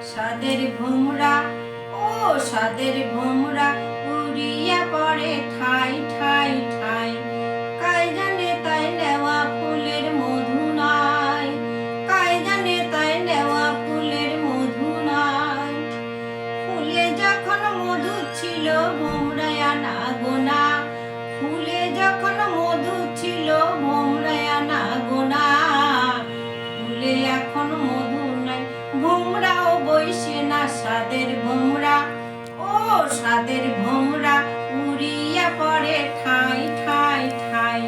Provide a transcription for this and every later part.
সাদের ভোমরা, ও সাদের ভোমরা উড়িয়া পড়ে ঠাই ঠাই ঠাই। কাই জানে তাই নেওয়া ফুলের মধু নাই, কাই জানে তাই নেওয়া ফুলের মধু নাই। ফুলে যখন মধু ছিল ভোমরায় আনা গোনা, ফুলে যখন মধু ছিল ভোমরায় আনা গোনা। ফুলে এখন মধু নাই, ভোমরাও বইসে না। সাদের ভোমরা, ও সাদের ভোমরা উড়িয়া পড়ে ঠাই ঠাই ঠাই।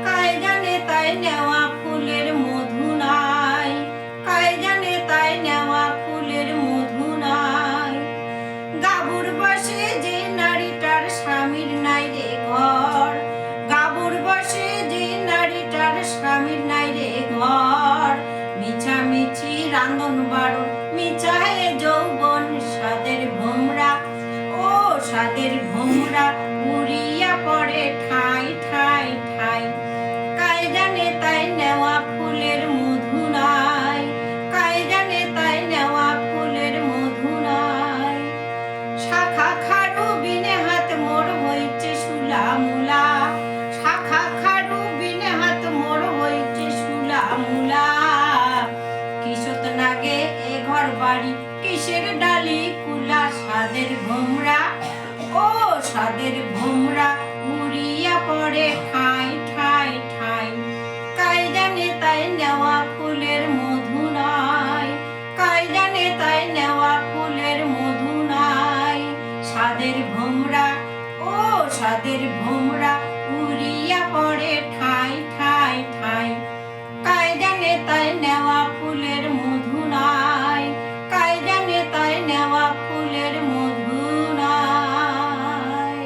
কাই জানে তাই নেওয়া ফুলের মধু নাই, কাই জানে তাই নেওয়া ফুলের মধু নাই। গাবুর বসে যে নারীটার স্বামীর নাই রে ঘর, গাবুর বসে যে নারীটার স্বামীর নাই রে ঘর। মিছামিছি রান্ধন বাড়ন, মিছায় যৌবন। সাদের ভোমরা, ও সাদের ভোমরা উড়িয়া পড়ে ঠাই ঠাই ঠাই। কাই জানে তাই নেওয়া ফুলের মধু নাই, কাই জানে তাই নেওয়া ফুলের মধু নাই। শাখা খাড়ু বিনে হাত মোর হইছে শুলা মুলা, শাখা খাড়ু বিনে হাত মোর হইছে শুলা মুলা। কিসত নাগে এ ঘর বাড়ি, কিসের ডালি কুলা। সাদের ভোমরা, ও সাদের ভোমরা উড়িয়া পড়ে ঠাই ঠাই ঠাই। কাই জানে তাই নেওয়া ফুলের মধু নাই, কাই জানে তাই নেওয়া ফুলের মধু নাই। সাদের ভোমরা, ও সাদের ভোমরা উড়িয়া পড়ে ঠাই ঠাই ঠাই। কাই জানে তাই নেওয়া ফুলের মধু নাই, কাই জানে তাই নেওয়া ফুলের মধু নাই।